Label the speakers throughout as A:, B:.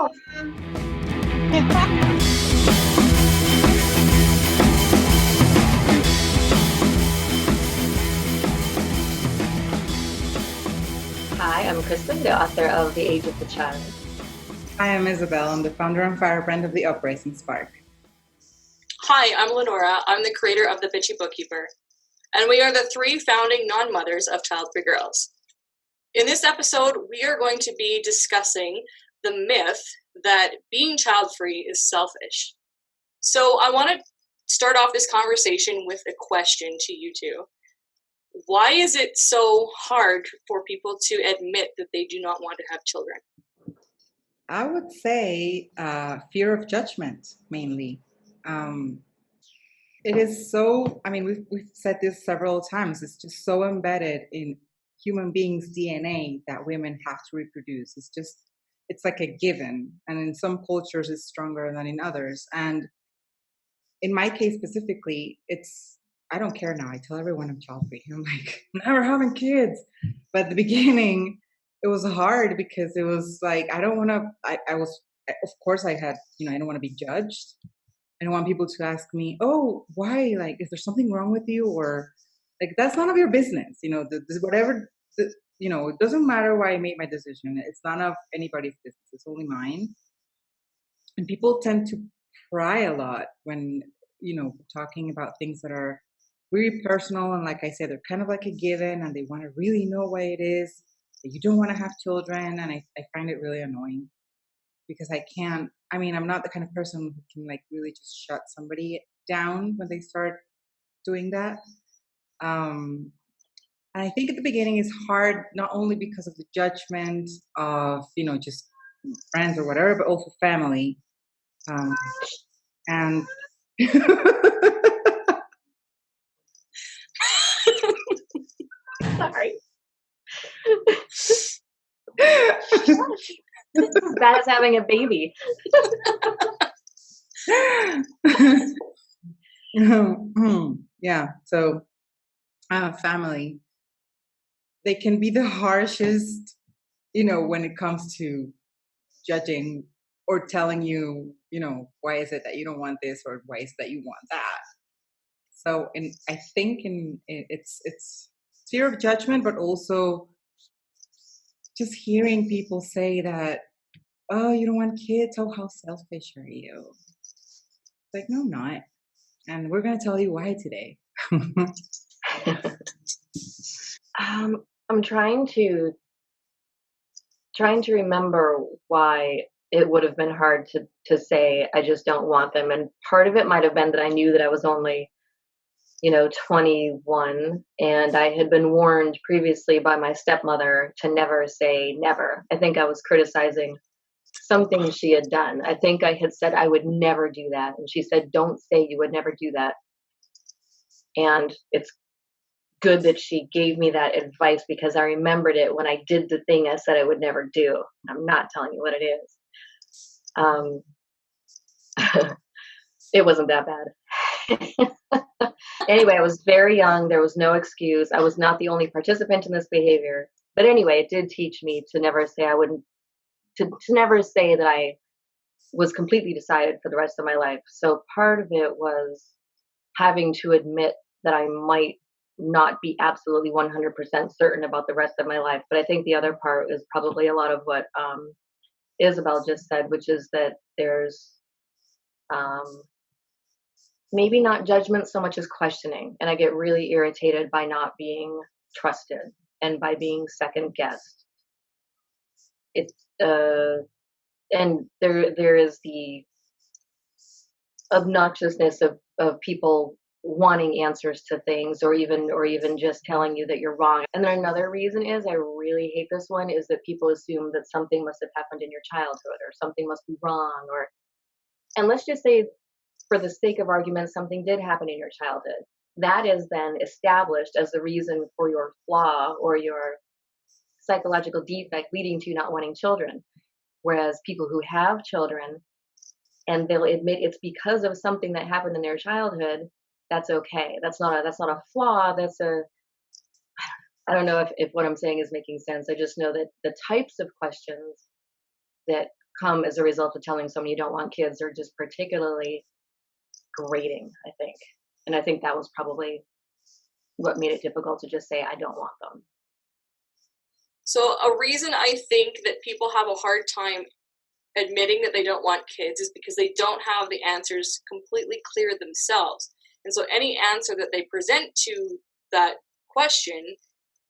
A: Hello. Hi, I'm Kristen, the author of The Age of the Child.
B: Hi, I'm Isabel. I'm the founder and firebrand of the Uprising Spark.
C: Hi, I'm Lenora. I'm the creator of The Bitchy Bookkeeper, and we are the 3 founding non-mothers of Childfree Girls. In this episode, we are going to be discussing the myth that being child-free is selfish. So I want to start off this conversation with a question to you two. Why is it so hard for people to admit that they do not want to have children?
B: I would say fear of judgment, mainly. It is so, we've said this several times, it's just so embedded in human beings' DNA that women have to reproduce. It's like a given. And in some cultures, it's stronger than in others. And in my case specifically, I don't care now. I tell everyone I'm child-free. I'm like, never having kids. But at the beginning, it was hard because it was like, I don't want to, of course I had, I don't want to be judged. I don't want people to ask me, oh, why? Like, is there something wrong with you? Or like, that's none of your business. It doesn't matter why I made my decision. It's none of anybody's business. It's only mine. And people tend to pry a lot when, talking about things that are really personal. And like I said, they're kind of like a given and they want to really know why it is that you don't want to have children. And I find it really annoying because I'm not the kind of person who can like really just shut somebody down when they start doing that. And I think at the beginning it's hard, not only because of the judgment of, just friends or whatever, but also family. And
A: Sorry. This is bad as having a baby.
B: Yeah. So family, they can be the harshest, when it comes to judging or telling you, why is it that you don't want this or why is it that you want that. So, I think it's fear of judgment, but also just hearing people say that, oh, you don't want kids? Oh, how selfish are you? It's like, no, I'm not. And we're going to tell you why today.
A: I'm trying to remember why it would have been hard to say I just don't want them. And part of it might have been that I knew that I was only 21, and I had been warned previously by my stepmother to never say never. I think I was criticizing something she had done. I think I had said I would never do that, and she said, don't say you would never do that. And it's good that she gave me that advice because I remembered it when I did the thing I said I would never do. I'm not telling you what it is. It wasn't that bad. Anyway, I was very young. There was no excuse. I was not the only participant in this behavior. But anyway, it did teach me to never say I wouldn't, to never say that I was completely decided for the rest of my life. So part of it was having to admit that I might not be absolutely 100% certain about the rest of my life. But I think the other part is probably a lot of what Isabel just said, which is that there's maybe not judgment so much as questioning. And I get really irritated by not being trusted and by being second guessed. It's and there is the obnoxiousness of people wanting answers to things or even just telling you that you're wrong. And then another reason is, I really hate this one, is that people assume that something must have happened in your childhood or something must be wrong, and let's just say, for the sake of argument, something did happen in your childhood. That is then established as the reason for your flaw or your psychological defect leading to not wanting children. Whereas people who have children and they'll admit it's because of something that happened in their childhood, that's okay. That's not a flaw. I don't know if what I'm saying is making sense. I just know that the types of questions that come as a result of telling someone you don't want kids are just particularly grating, I think. And I think that was probably what made it difficult to just say, I don't want them.
C: So a reason I think that people have a hard time admitting that they don't want kids is because they don't have the answers completely clear themselves. And so any answer that they present to that question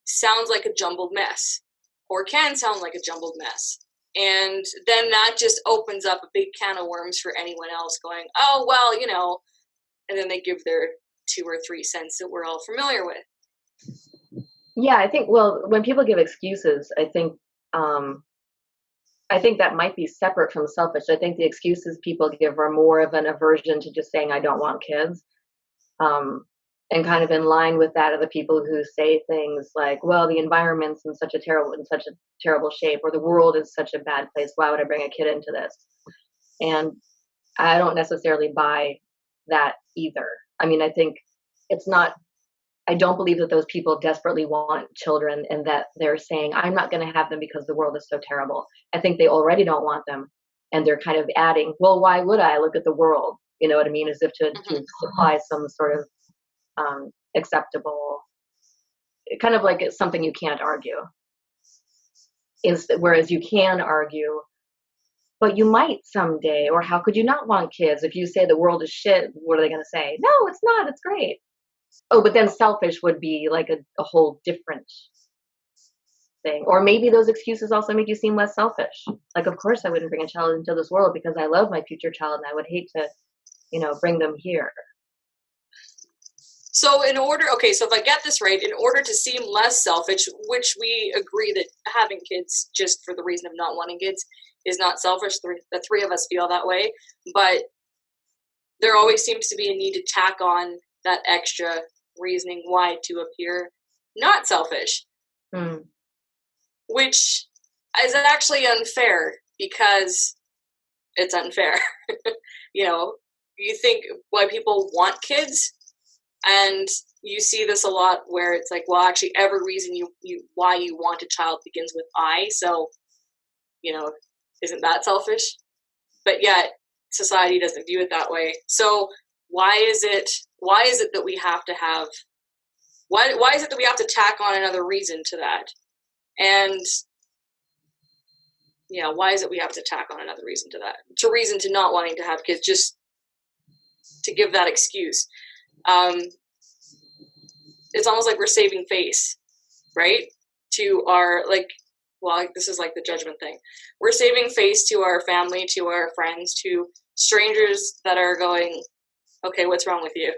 C: sounds like a jumbled mess, or can sound like a jumbled mess. And then that just opens up a big can of worms for anyone else going, oh, well, you know, and then they give their 2 or 3 cents that we're all familiar with.
A: Yeah, I think, well, when people give excuses, I think that might be separate from selfish. I think the excuses people give are more of an aversion to just saying, I don't want kids. And kind of in line with that are the people who say things like, well, the environment's in such a terrible shape, or the world is such a bad place. Why would I bring a kid into this? And I don't necessarily buy that either. I mean, I think it's not, I don't believe that those people desperately want children and that they're saying, I'm not going to have them because the world is so terrible. I think they already don't want them. And they're kind of adding, well, why would I look at the world? You know what I mean? As if to supply some sort of acceptable, kind of like it's something you can't argue. Whereas you can argue, but you might someday, or how could you not want kids? If you say the world is shit, what are they going to say? No, it's not. It's great. Oh, but then selfish would be like a whole different thing. Or maybe those excuses also make you seem less selfish. Like, of course I wouldn't bring a child into this world because I love my future child and I would hate to, bring them here.
C: So so if I get this right, in order to seem less selfish, which we agree that having kids just for the reason of not wanting kids is not selfish, the 3 of us feel that way, but there always seems to be a need to tack on that extra reasoning why to appear not selfish, which is actually unfair because it's unfair. You think why people want kids, and you see this a lot where it's like, well, actually every reason why you want a child begins with I, so isn't that selfish? But yet society doesn't view it that way. So why is it that we have to have why is it that we have to tack on another reason to that? And why is it we have to tack on another reason to that, to reason to not wanting to have kids, just to give that excuse? It's almost like we're saving face, right? To our, this is like the judgment thing. We're saving face to our family, to our friends, to strangers that are going, okay, what's wrong with you?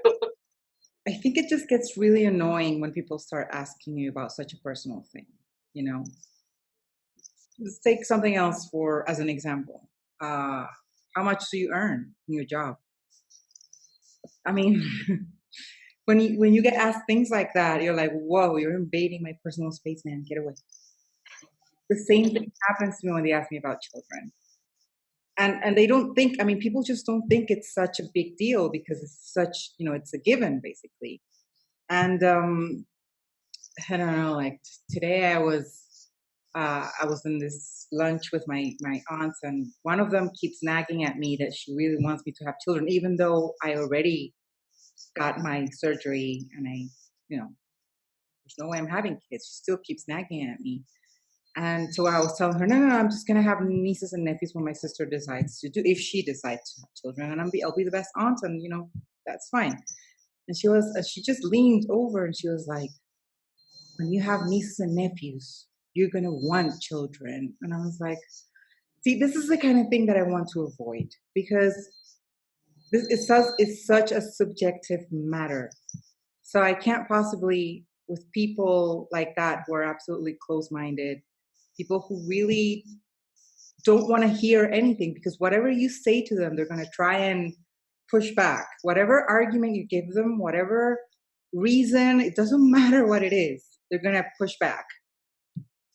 B: I think it just gets really annoying when people start asking you about such a personal thing, Let's take something else as an example. How much do you earn in your job? I mean, when you get asked things like that, you're like, whoa, you're invading my personal space, man. Get away. The same thing happens to me when they ask me about children. And they don't think, people just don't think it's such a big deal because it's such, it's a given basically. And I don't know, like today I was in this lunch with my aunts, and one of them keeps nagging at me that she really wants me to have children, even though I already got my surgery and there's no way I'm having kids. She still keeps nagging at me. And so I was telling her, no, I'm just going to have nieces and nephews when my sister decides to if she decides to have children, and I'll be the best aunt, and that's fine. And she just leaned over and she was like, when you have nieces and nephews, you're going to want children. And I was like, see, this is the kind of thing that I want to avoid, because it's such a subjective matter. So I can't possibly, with people like that who are absolutely closed-minded, people who really don't want to hear anything, because whatever you say to them, they're going to try and push back. Whatever argument you give them, whatever reason, it doesn't matter what it is, they're going to push back.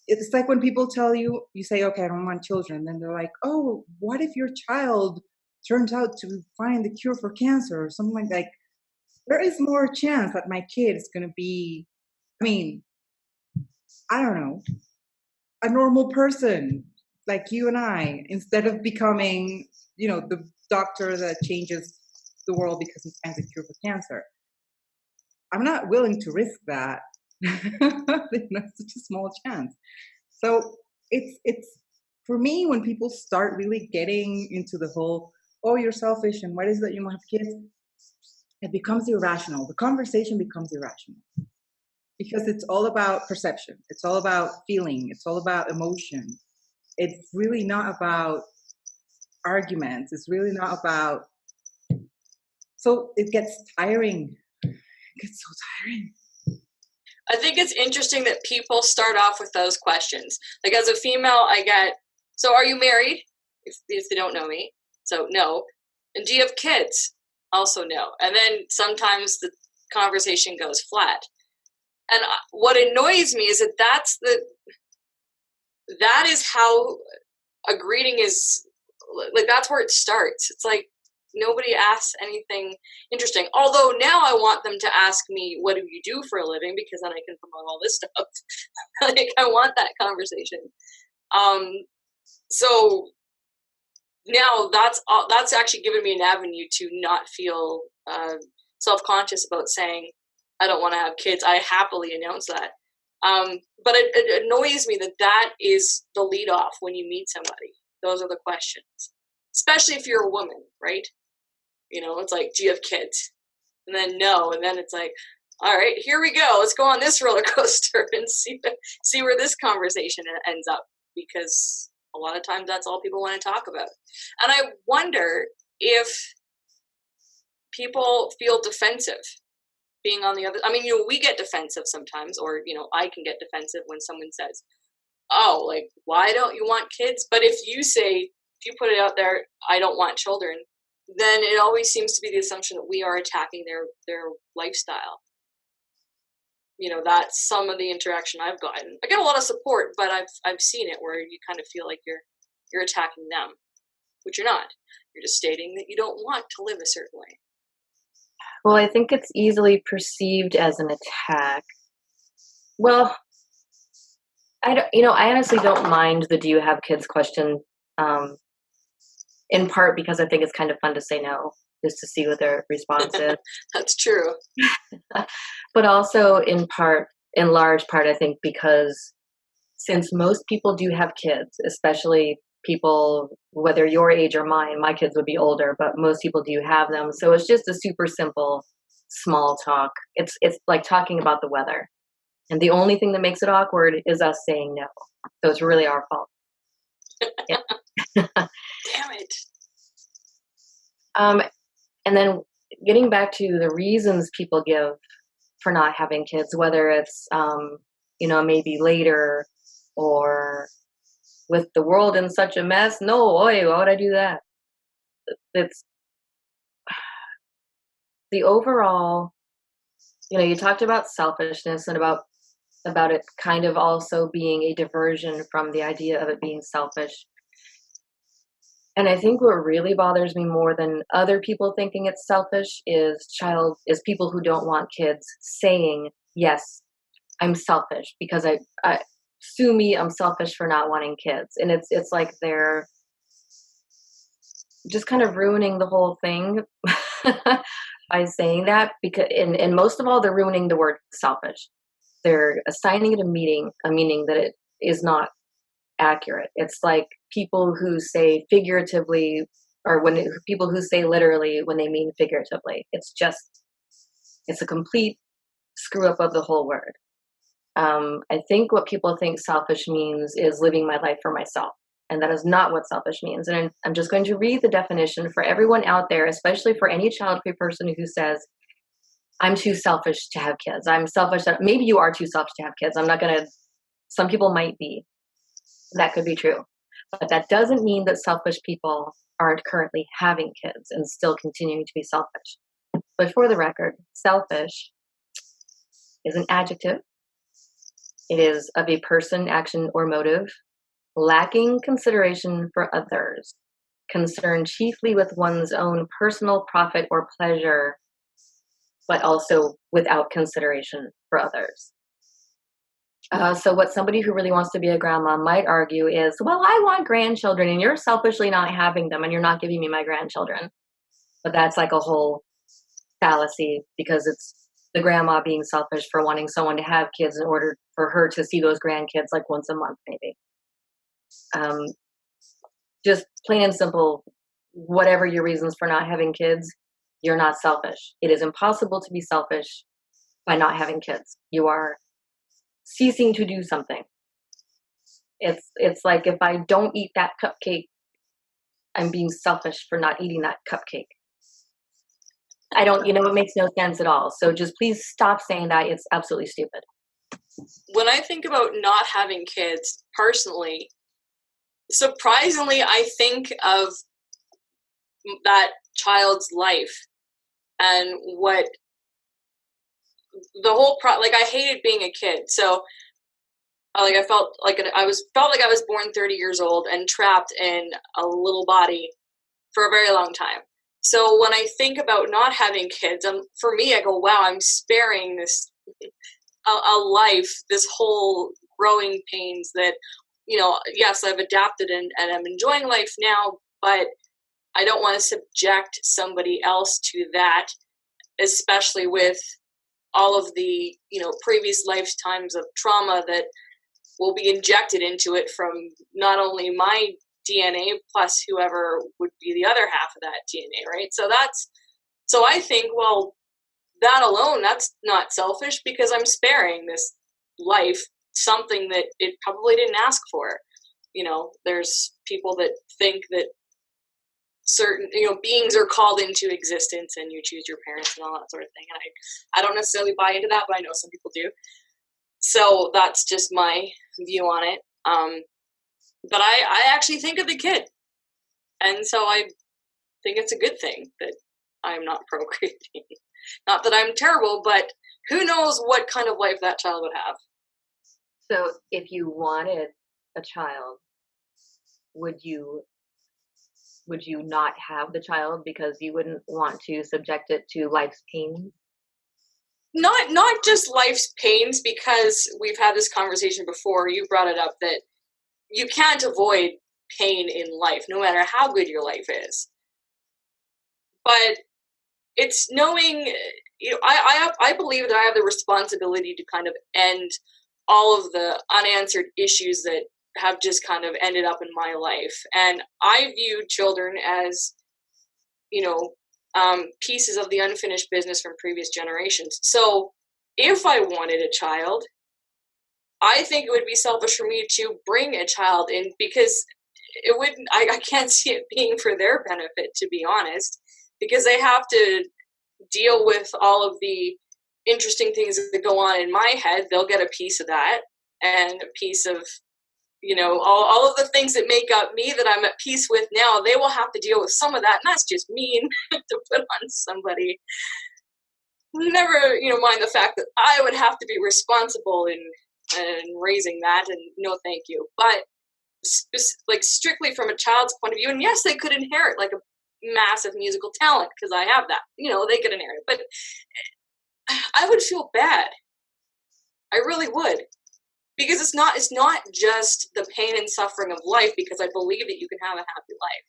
B: It's like when people tell you, you say, okay, I don't want children. And then they're like, oh, what if your child turns out to find the cure for cancer or something like that? There is more chance that my kid is going to be, I don't know, a normal person. like you and I, instead of becoming, the doctor that changes the world because he finds a cure for cancer. I'm not willing to risk that. It's such a small chance. So it's for me, when people start really getting into the whole, oh, you're selfish and why is it that you don't have kids? It becomes irrational. The conversation becomes irrational because it's all about perception. It's all about feeling. It's all about emotion. It's really not about arguments. It's really not about. So it gets tiring. It gets so tiring.
C: I think it's interesting that people start off with those questions. Like as a female, I get, so are you married? If they don't know me. So no. And do you have kids? Also no. And then sometimes the conversation goes flat. And what annoys me is that is how a greeting is, like that's where it starts. It's like nobody asks anything interesting. Although now I want them to ask me, what do you do for a living? Because then I can promote all this stuff. Like I want that conversation. So now that's actually given me an avenue to not feel self-conscious about saying I don't want to have kids. I happily announce that. But it annoys me that is the lead off when you meet somebody. Those are the questions, especially if you're a woman, right? It's like, do you have kids? And then no, and then it's like, all right, here we go. Let's go on this roller coaster and see where this conversation ends up, because a lot of times that's all people want to talk about. And I wonder if people feel defensive being on the other. I mean, we get defensive sometimes, or I can get defensive when someone says, "Oh, like why don't you want kids?" But if you put it out there, I don't want children, then it always seems to be the assumption that we are attacking their lifestyle. That's some of the interaction I've gotten. I get a lot of support, but I've seen it where you kind of feel like you're attacking them, which you're not. You're just stating that you don't want to live a certain way.
A: Well, I think it's easily perceived as an attack. Well, I honestly don't mind the "do you have kids" question. In part because I think it's kind of fun to say no, just to see what their response is.
C: That's true.
A: But also in large part, I think because since most people do have kids, especially people, whether your age or mine, my kids would be older, but most people do have them. So it's just a super simple, small talk. It's like talking about the weather. And the only thing that makes it awkward is us saying no. So it's really our fault. Yeah.
C: Damn it.
A: And then getting back to the reasons people give for not having kids, whether it's, maybe later or with the world in such a mess. No, why would I do that? It's the overall, you talked about selfishness and about it kind of also being a diversion from the idea of it being selfish. And I think what really bothers me more than other people thinking it's selfish is people who don't want kids saying, yes, I'm selfish because I sue me, I'm selfish for not wanting kids. And it's like they're just kind of ruining the whole thing by saying that, because and most of all, they're ruining the word selfish. They're assigning it a meaning that it is not accurate. It's like people who say figuratively, or people who say literally when they mean figuratively. It's a complete screw up of the whole word. I think what people think selfish means is living my life for myself. And that is not what selfish means. And I'm just going to read the definition for everyone out there, especially for any child-free person who says, I'm too selfish to have kids. I'm selfish. Maybe you are too selfish to have kids. Some people might be. That could be true. But that doesn't mean that selfish people aren't currently having kids and still continuing to be selfish. But for the record, selfish is an adjective. It is of a person, action, or motive lacking consideration for others, concerned chiefly with one's own personal profit or pleasure, but also without consideration for others. So what somebody who really wants to be a grandma might argue is, well, I want grandchildren and you're selfishly not having them and you're not giving me my grandchildren. But that's like a whole fallacy because it's the grandma being selfish for wanting someone to have kids in order for her to see those grandkids like once a month, maybe. Um, just plain and simple, whatever your reasons for not having kids, you're not selfish. It is impossible to be selfish by not having kids. You are ceasing to do something. It's like if I don't eat that cupcake, I'm being selfish for not eating that cupcake. I don't, it makes no sense at all. So just please stop saying that. It's absolutely stupid.
C: When I think about not having kids, personally, surprisingly, I think of that child's life and what the whole like I hated being a kid. So like I felt like I was born 30 years old and trapped in a little body for a very long time. So when I think about not having kids, for me, I go, wow, I'm sparing this a life, this whole growing pains that, yes, I've adapted and I'm enjoying life now, but I don't want to subject somebody else to that, especially with all of the, previous lifetimes of trauma that will be injected into it from not only my DNA plus whoever would be the other half of that DNA, right? So I think, well, that alone, that's not selfish because I'm sparing this life something that it probably didn't ask for. There's people that think that certain, beings are called into existence and you choose your parents and all that sort of thing. And I don't necessarily buy into that, but I know some people do. So that's just my view on it. But I actually think of the kid. And so I think it's a good thing that I'm not procreating. Not that I'm terrible, but who knows what kind of life that child would have.
A: So if you wanted a child, would you not have the child because you wouldn't want to subject it to life's pains?
C: Not just life's pains, because we've had this conversation before. You brought it up that you can't avoid pain in life, no matter how good your life is. But it's knowing, I believe that I have the responsibility to kind of end all of the unanswered issues that have just kind of ended up in my life. And I view children as, pieces of the unfinished business from previous generations. So if I wanted a child, I think it would be selfish for me to bring a child in because it wouldn't, I can't see it being for their benefit, to be honest, because they have to deal with all of the interesting things that go on in my head. They'll get a piece of that and a piece of, all of the things that make up me that I'm at peace with now. They will have to deal with some of that, and that's just mean to put on somebody. Never, mind the fact that I would have to be responsible in raising that, and no thank you. But like strictly from a child's point of view, and yes, they could inherit like a massive musical talent because I have that. They could inherit it, but I would feel bad. I really would, because it's not just the pain and suffering of life. Because I believe that you can have a happy life,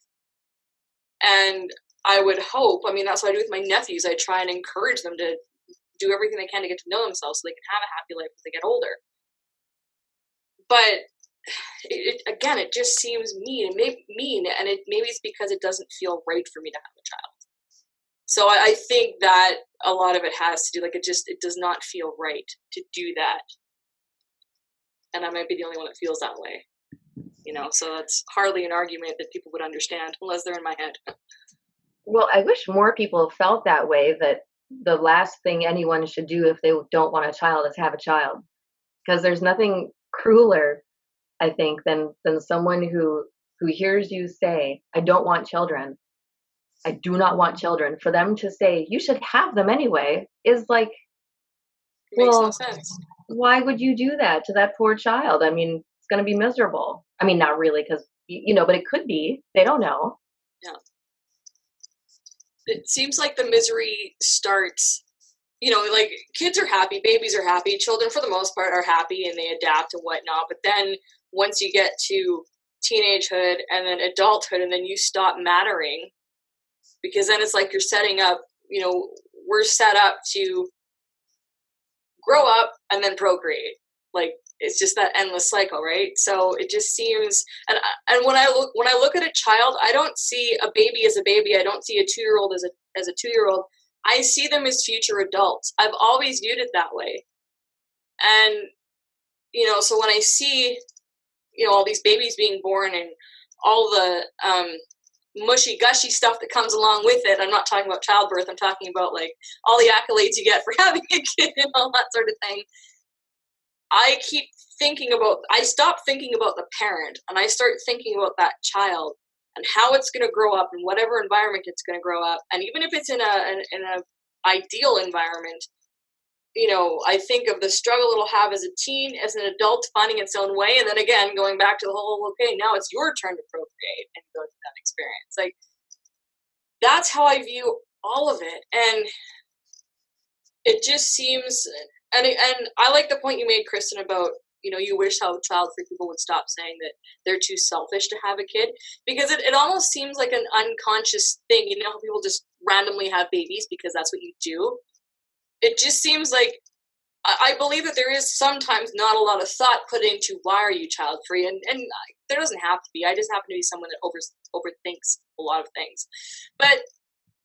C: and I would hope. I mean, that's what I do with my nephews. I try and encourage them to do everything they can to get to know themselves so they can have a happy life as they get older. But it just seems mean, and maybe it's because it doesn't feel right for me to have a child. So I think that a lot of it has to do, like, it does not feel right to do that. And I might be the only one that feels that way, so that's hardly an argument that people would understand unless they're in my head.
A: Well, I wish more people felt that way, that the last thing anyone should do if they don't want a child is have a child. Because there's nothing crueler, I think, than someone who hears you say, I don't want children. I do not want children. For them to say, you should have them anyway, is like,
C: Makes no sense.
A: Why would you do that to that poor child? I mean, it's going to be miserable. I mean, not really, because, but it could be. They don't know.
C: Yeah. It seems like the misery starts, like kids are happy, babies are happy, children for the most part are happy and they adapt and whatnot. But then once you get to teenagehood and then adulthood and then you stop mattering, because then it's like you're setting up, we're set up to grow up and then procreate. Like it's just that endless cycle, right? So it just seems, and when I look at a child, I don't see a baby as a baby. I don't see a 2-year-old as a 2-year-old. I see them as future adults. I've always viewed it that way. And so when I see all these babies being born and all the mushy gushy stuff that comes along with it, I'm not talking about childbirth, I'm talking about like all the accolades you get for having a kid and all that sort of thing. I stop thinking about the parent and I start thinking about that child and how it's going to grow up in whatever environment it's going to grow up. And even if it's in a ideal environment, I think of the struggle it'll have as a teen, as an adult, finding its own way. And then again, going back to the whole, okay, now it's your turn to procreate and go through that experience. Like, that's how I view all of it. And it just seems, and I like the point you made, Kristen, about, you wish how child-free people would stop saying that they're too selfish to have a kid, because it almost seems like an unconscious thing. How people just randomly have babies because that's what you do. It just seems like, I believe that there is sometimes not a lot of thought put into why are you child-free, and there doesn't have to be. I just happen to be someone that overthinks a lot of things. But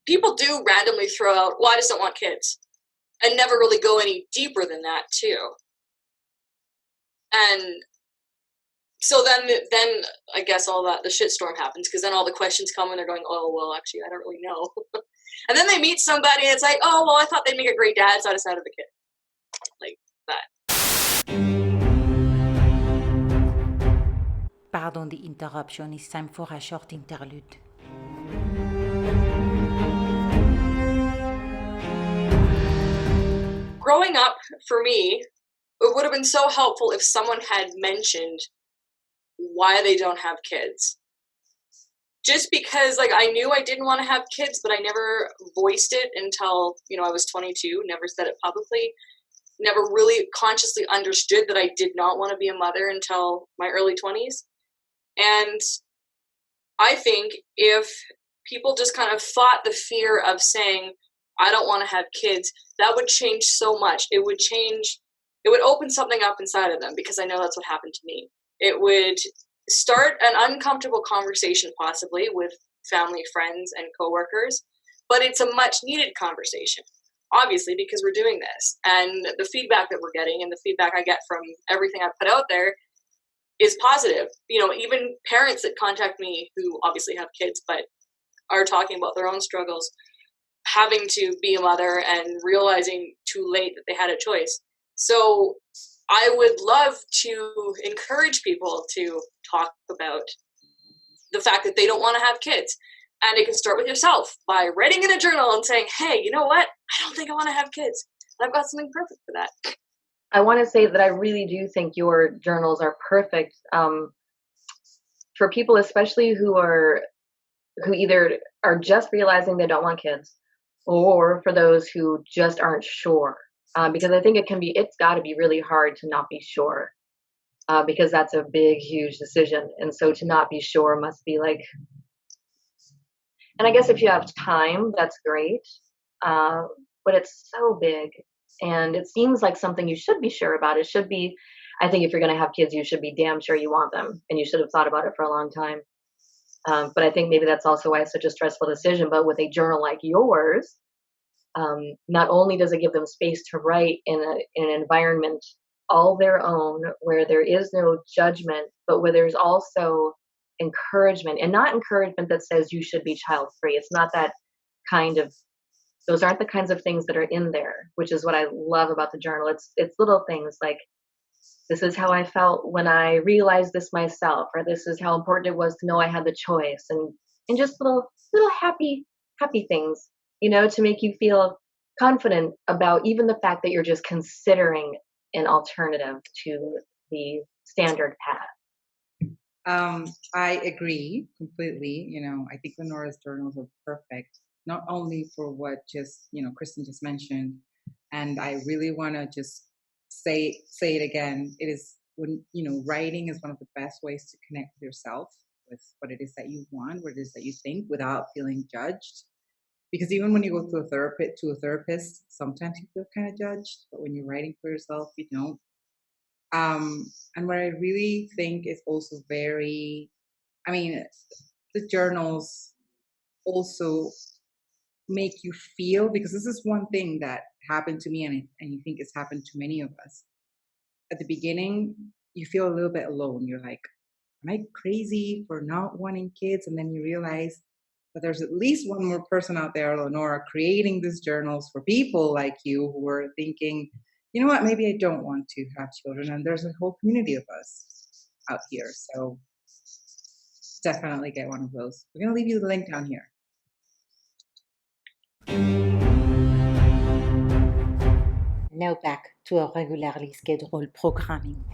C: people do randomly throw out, well, I just don't want kids, and never really go any deeper than that too. And so then I guess all that, the shitstorm happens, because then all the questions come and they're going, oh, well, actually, I don't really know. And then they meet somebody and it's like, oh, well, I thought they'd make a great dad, so I decided to have a kid. Like that.
D: Pardon the interruption. It's time for a short interlude.
C: Growing up, for me, it would have been so helpful if someone had mentioned why they don't have kids. Just because, like, I knew I didn't want to have kids, but I never voiced it until, I was 22, never said it publicly, never really consciously understood that I did not want to be a mother until my early 20s. And I think if people just kind of fought the fear of saying, I don't want to have kids, that would change so much. It would open something up inside of them, because I know that's what happened to me. It would start an uncomfortable conversation, possibly with family, friends, and coworkers, but it's a much needed conversation, obviously, because we're doing this. And the feedback that we're getting and the feedback I get from everything I put out there is positive. Even parents that contact me who obviously have kids, but are talking about their own struggles, having to be a mother and realizing too late that they had a choice. So I would love to encourage people to talk about the fact that they don't want to have kids. And it can start with yourself by writing in a journal and saying, hey, you know what? I don't think I want to have kids. And I've got something perfect for that.
A: I want to say that I really do think your journals are perfect for people, especially who either are just realizing they don't want kids, or for those who just aren't sure. Because I think it's got to be really hard to not be sure, because that's a big, huge decision. And so to not be sure must be like, and I guess if you have time, that's great. But it's so big, and it seems like something you should be sure about. It should be, I think if you're going to have kids, you should be damn sure you want them, and you should have thought about it for a long time. But I think maybe that's also why it's such a stressful decision. But with a journal like yours, not only does it give them space to write in an environment all their own, where there is no judgment, but where there's also encouragement, and not encouragement that says you should be child-free. It's not that those aren't the kinds of things that are in there, which is what I love about the journal. It's little things like, this is how I felt when I realized this myself, or this is how important it was to know I had the choice, and just little happy things, to make you feel confident about even the fact that you're just considering an alternative to the standard path.
B: I agree completely. I think Lenora's journals are perfect, not only for what Kristen just mentioned, And I really want to just say it again. It is when, writing is one of the best ways to connect with yourself, with what it is that you want, what it is that you think, without feeling judged. Because even when you go to a therapist, sometimes you feel kind of judged, but when you're writing for yourself, you don't. And what I really think is also very, I mean, the journals also make you feel, because this is one thing that happened to me, and I think it's happened to many of us. At the beginning, you feel a little bit alone. You're like, am I crazy for not wanting kids? And then you realize that there's at least one more person out there, Lenora, creating these journals for people like you who are thinking, you know what, maybe I don't want to have children. And there's a whole community of us out here. So definitely get one of those. We're going to leave you the link down here.
D: Now back to our regularly scheduled programming.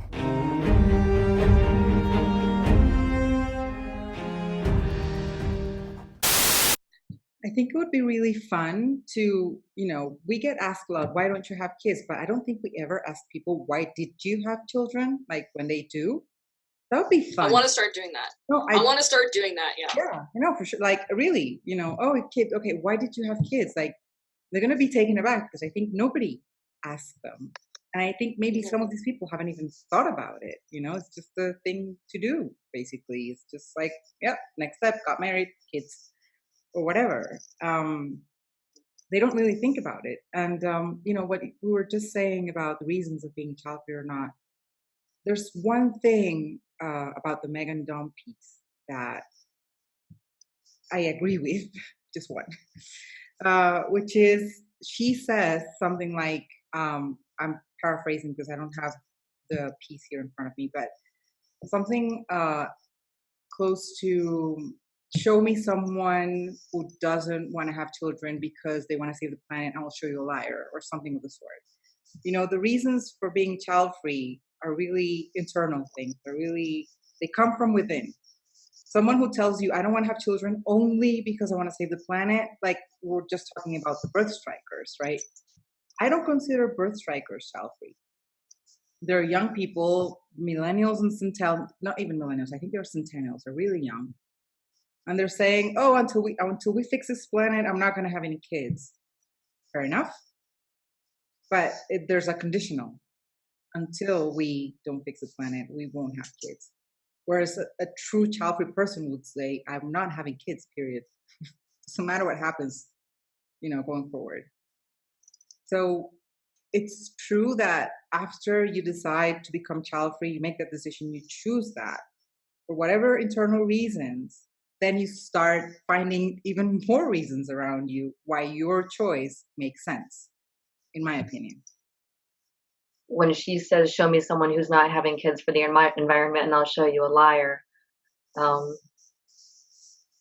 B: I think it would be really fun to, we get asked a lot, why don't you have kids? But I don't think we ever ask people, why did you have children? Like when they do, that would be fun.
C: I want to start doing that.
B: No,
C: I want to start doing that. Yeah.
B: Yeah, for sure. Like really, oh, kids. Okay, why did you have kids? Like they're gonna be taken aback because I think nobody asked them, and I think maybe some of these people haven't even thought about it. It's just the thing to do. Basically, it's just like, yeah, next step, got married, kids, or whatever. They don't really think about it. And what we were just saying about the reasons of being child-free or not. There's one thing about the Megan Dom piece that I agree with, just one, which is she says something like, I'm paraphrasing because I don't have the piece here in front of me, but something close to, show me someone who doesn't want to have children because they want to save the planet, and I'll show you a liar, or something of the sort. The reasons for being child-free are really internal things. They come from within. Someone who tells you, I don't want to have children only because I want to save the planet, like we're just talking about the birth strikers, right? I don't consider birth strikers child-free. They're young people, millennials and centennials, not even millennials, I think they're centennials, they're really young. And they're saying, oh, until we fix this planet, I'm not going to have any kids. Fair enough. But there's a conditional. Until we don't fix the planet, we won't have kids. Whereas a true child-free person would say, I'm not having kids, period. Doesn't matter what happens, going forward. So it's true that after you decide to become child-free, you make that decision, you choose that for whatever internal reasons, then you start finding even more reasons around you why your choice makes sense, in my opinion.
A: When she says, show me someone who's not having kids for the environment and I'll show you a liar,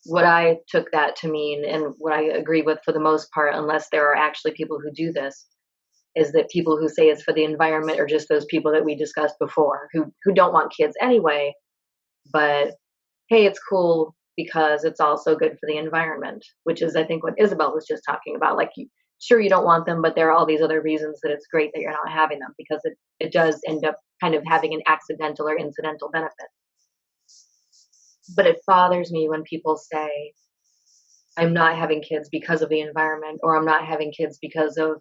A: what I took that to mean, and what I agree with for the most part, unless there are actually people who do this, is that people who say it's for the environment are just those people that we discussed before, who don't want kids anyway, but hey, it's cool because it's also good for the environment, which is, I think, what Isabel was just talking about. Like, sure, you don't want them, but there are all these other reasons that it's great that you're not having them, because it does end up kind of having an accidental or incidental benefit. But it bothers me when people say, I'm not having kids because of the environment, or I'm not having kids because of,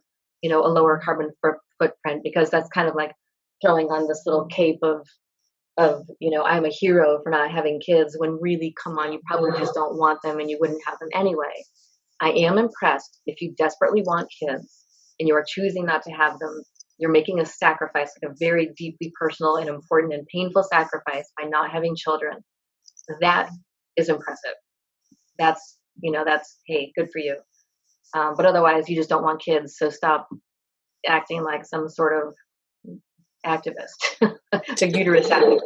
A: a lower carbon footprint, because that's kind of like throwing on this little cape of I'm a hero for not having kids, when really, come on, you probably just don't want them and you wouldn't have them anyway. I am impressed if you desperately want kids and you are choosing not to have them. You're making a sacrifice, like a very deeply personal and important and painful sacrifice, by not having children. That is impressive. That's, hey, good for you. But otherwise, you just don't want kids. So stop acting like some sort of activist, a uterus activist.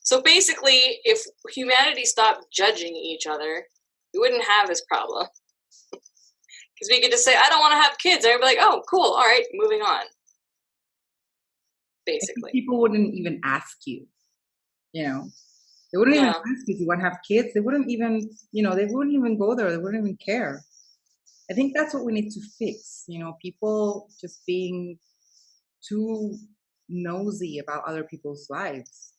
C: So basically, if humanity stopped judging each other, we wouldn't have this problem. Because we could just say, I don't want to have kids. And everybody be like, oh, cool. All right, moving on. Basically.
B: People wouldn't even ask you, They wouldn't even ask you if you want to have kids. They wouldn't even, they wouldn't even go there. They wouldn't even care. I think that's what we need to fix. People just being too nosy about other people's lives.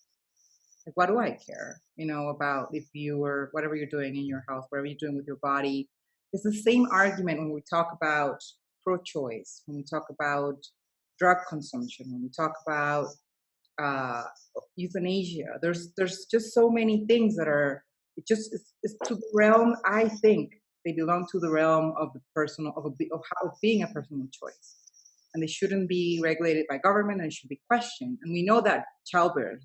B: Like, what do I care, about if you or whatever you're doing in your house, whatever you're doing with your body. It's the same argument when we talk about pro-choice, when we talk about drug consumption, when we talk about uh, euthanasia. There's just so many things that are, it's to the realm. I think they belong to the realm of the personal, of being a personal choice, and they shouldn't be regulated by government, and should be questioned. And we know that childbirth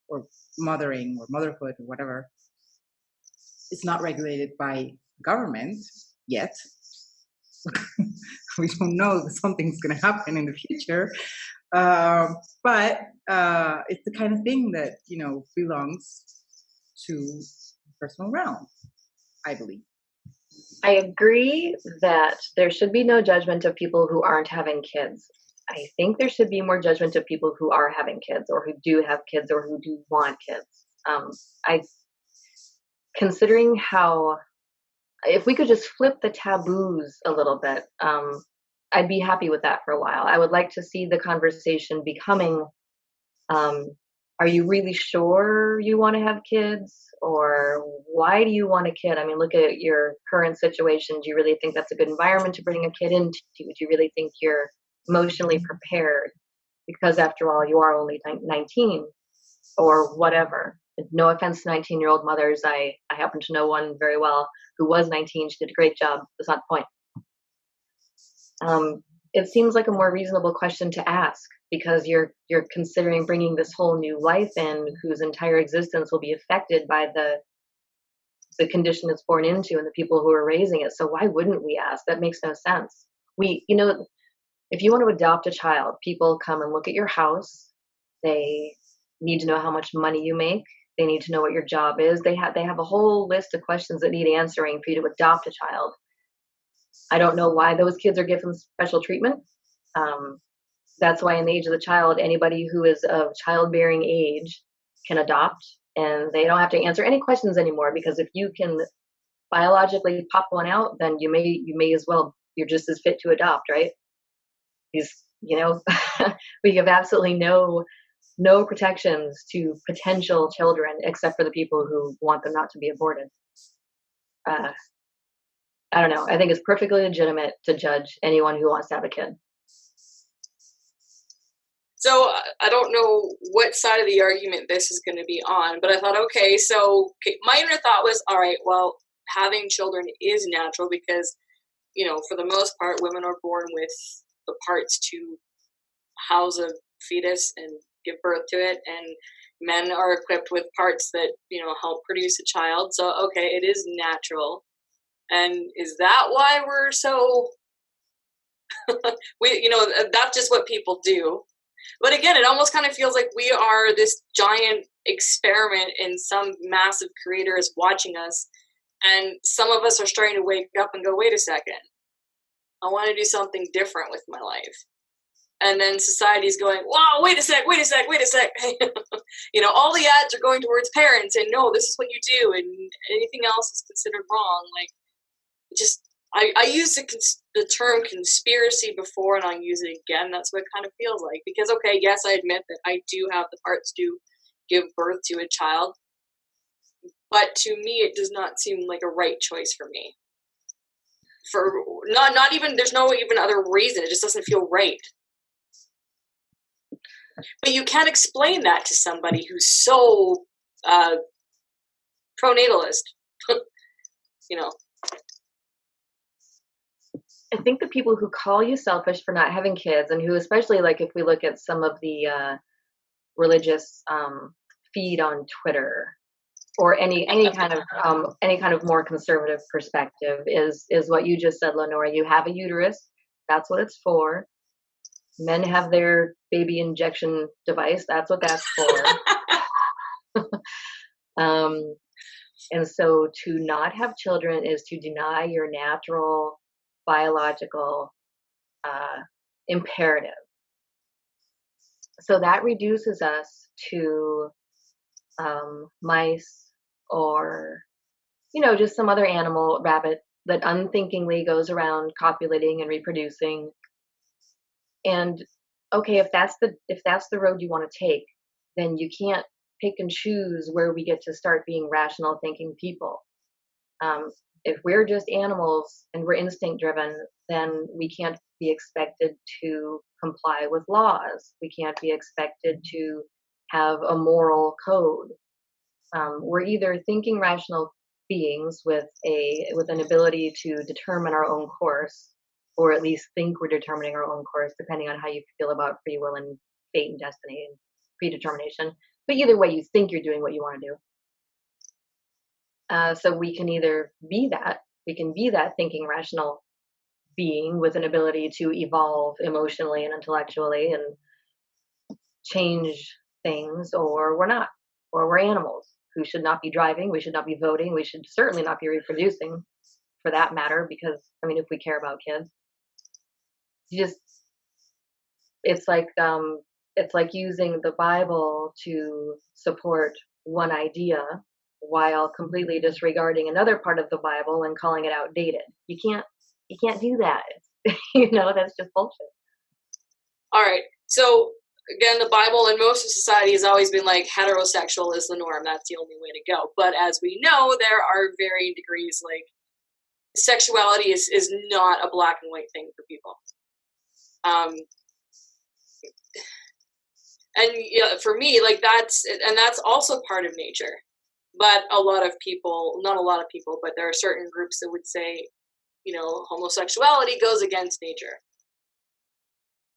B: or mothering or motherhood or whatever is not regulated by government yet. We don't know that something's going to happen in the future. But it's the kind of thing that, belongs to personal realm, I believe.
A: I agree that there should be no judgment of people who aren't having kids. I think there should be more judgment of people who are having kids, or who do have kids, or who do want kids. Considering how, if we could just flip the taboos a little bit, I'd be happy with that for a while. I would like to see the conversation becoming, are you really sure you want to have kids? Or why do you want a kid? I mean, look at your current situation. Do you really think that's a good environment to bring a kid into? Do you really think you're emotionally prepared? Because after all, you are only 19 or whatever. No offense to 19-year-old mothers. I happen to know one very well who was 19. She did a great job. That's not the point. It seems like a more reasonable question to ask, because you're considering bringing this whole new life in, whose entire existence will be affected by the condition it's born into and the people who are raising it. So why wouldn't we ask? That makes no sense. If you want to adopt a child, people come and look at your house. They need to know how much money you make. They need to know what your job is. They have a whole list of questions that need answering for you to adopt a child. I don't know why those kids are given special treatment. That's why in the age of the child, anybody who is of childbearing age can adopt, and they don't have to answer any questions anymore, because if you can biologically pop one out, then you may as well, you're just as fit to adopt, right? We have absolutely no protections to potential children, except for the people who want them not to be aborted. I don't know. I think it's perfectly legitimate to judge anyone who wants to have a kid.
C: So I don't know what side of the argument this is going to be on, but I thought, okay, my inner thought was, all right, well, having children is natural because, for the most part, women are born with the parts to house a fetus and give birth to it, and men are equipped with parts that, help produce a child. So, okay, it is natural. And is that why we're so, that's just what people do. But again, it almost kind of feels like we are this giant experiment and some massive creator is watching us. And some of us are starting to wake up and go, wait a second, I want to do something different with my life. And then society's going, wow, wait a sec. All the ads are going towards parents, and no, this is what you do, and anything else is considered wrong. I used the term conspiracy before, and I'll use it again. That's what it kind of feels like. Because, okay, yes, I admit that I do have the parts to give birth to a child. But to me, it does not seem like a right choice for me. There's no even other reason. It just doesn't feel right. But you can't explain that to somebody who's so pronatalist,
A: I think the people who call you selfish for not having kids, and who, especially like if we look at some of the religious feed on Twitter, or any kind of more conservative perspective, is what you just said, Lenora. You have a uterus. That's what it's for. Men have their baby injection device. That's what that's for. And so to not have children is to deny your natural biological imperative. So that reduces us to mice, or just some other animal, rabbit, that unthinkingly goes around copulating and reproducing. And okay, if that's the road you want to take, then you can't pick and choose where we get to start being rational thinking people. Um, if we're just animals and we're instinct driven, then we can't be expected to comply with laws. We can't be expected to have a moral code. We're either thinking rational beings with an ability to determine our own course, or at least think we're determining our own course, depending on how you feel about free will and fate and destiny and predetermination. But either way, you think you're doing what you want to do. So we can either be that, we can be that thinking rational being with an ability to evolve emotionally and intellectually and change things, or we're not, or we're animals who should not be driving, we should not be voting, we should certainly not be reproducing for that matter, because I mean, if we care about kids, you just it's like it's like using the Bible to support one idea while completely disregarding another part of the Bible and calling it outdated. You can't do that. That's just bullshit.
C: All right. So again, the Bible in most of society has always been like heterosexual is the norm. That's the only way to go. But as we know, there are varying degrees. Like sexuality is not a black and white thing for people. And for me, like that's also part of nature. But a lot of people, not a lot of people, but there are certain groups that would say, homosexuality goes against nature.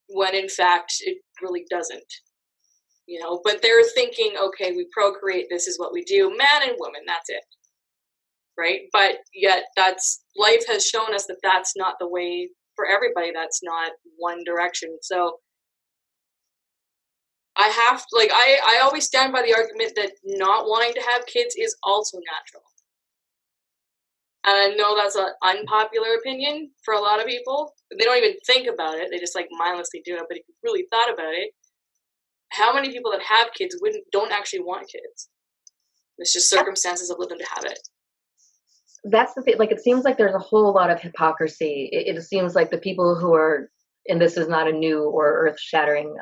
C: When in fact, it really doesn't. But they're thinking, okay, we procreate, this is what we do, man and woman, that's it. Right? But yet life has shown us that that's not the way for everybody. That's not one direction. So I always stand by the argument that not wanting to have kids is also natural. And I know that's an unpopular opinion for a lot of people. They don't even think about it. They just mindlessly do it. But if you really thought about it, how many people that have kids don't actually want kids? It's just circumstances have led them to have it.
A: That's the thing. It seems like there's a whole lot of hypocrisy. It seems like the people who are, and this is not a new or earth-shattering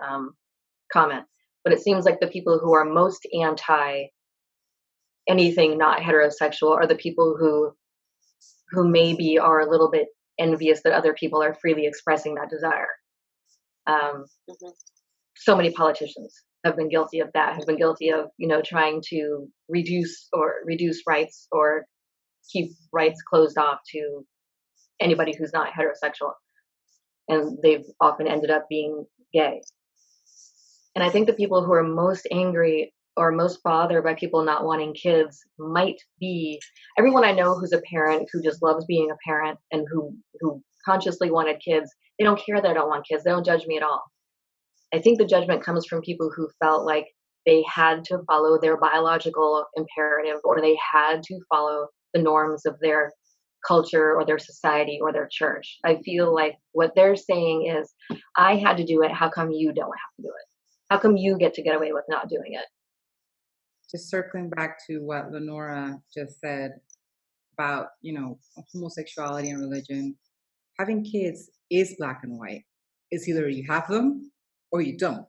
A: comment, but it seems like the people who are most anti anything not heterosexual are the people who maybe are a little bit envious that other people are freely expressing that desire. So many politicians have been guilty of that, have been guilty of, trying to reduce rights or keep rights closed off to anybody who's not heterosexual. And they've often ended up being gay. And I think the people who are most angry or most bothered by people not wanting kids might be everyone I know who's a parent, who just loves being a parent and who consciously wanted kids. They don't care that I don't want kids. They don't judge me at all. I think the judgment comes from people who felt like they had to follow their biological imperative, or they had to follow the norms of their culture or their society or their church. I feel like what they're saying is, I had to do it. How come you don't have to do it? How come you get to get away with not doing it?
B: Just circling back to what Lenora just said about, homosexuality and religion, having kids is black and white. It's either you have them or you don't.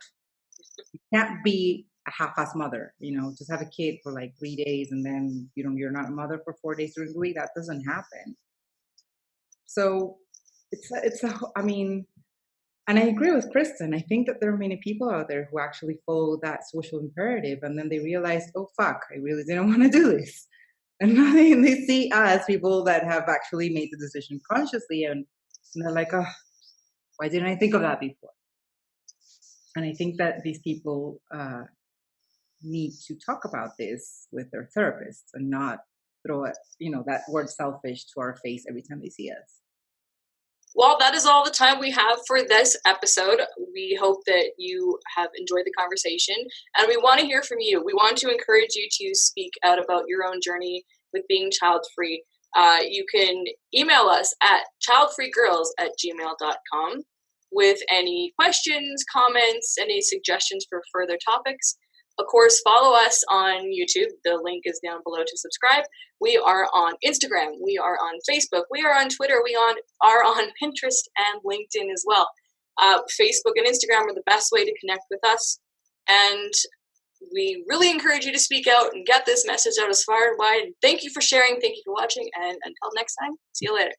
B: You can't be a half-ass mother, just have a kid for 3 days and then, you're not a mother for 4 days during the week. That doesn't happen. So and I agree with Kristen. I think that there are many people out there who actually follow that social imperative, and then they realize, oh, fuck, I really didn't want to do this. And then they see us, people that have actually made the decision consciously, and they're like, oh, why didn't I think of that before? And I think that these people need to talk about this with their therapists and not throw that word selfish to our face every time they see us.
C: Well, that is all the time we have for this episode. We hope that you have enjoyed the conversation, and we want to hear from you. We want to encourage you to speak out about your own journey with being child-free. You can email us at childfreegirls@gmail.com with any questions, comments, any suggestions for further topics. Of course, follow us on YouTube. The link is down below to subscribe. We are on Instagram. We are on Facebook. We are on Twitter. We are on Pinterest and LinkedIn as well. Facebook and Instagram are the best way to connect with us. And we really encourage you to speak out and get this message out as far and wide. Thank you for sharing. Thank you for watching. And until next time, see you later.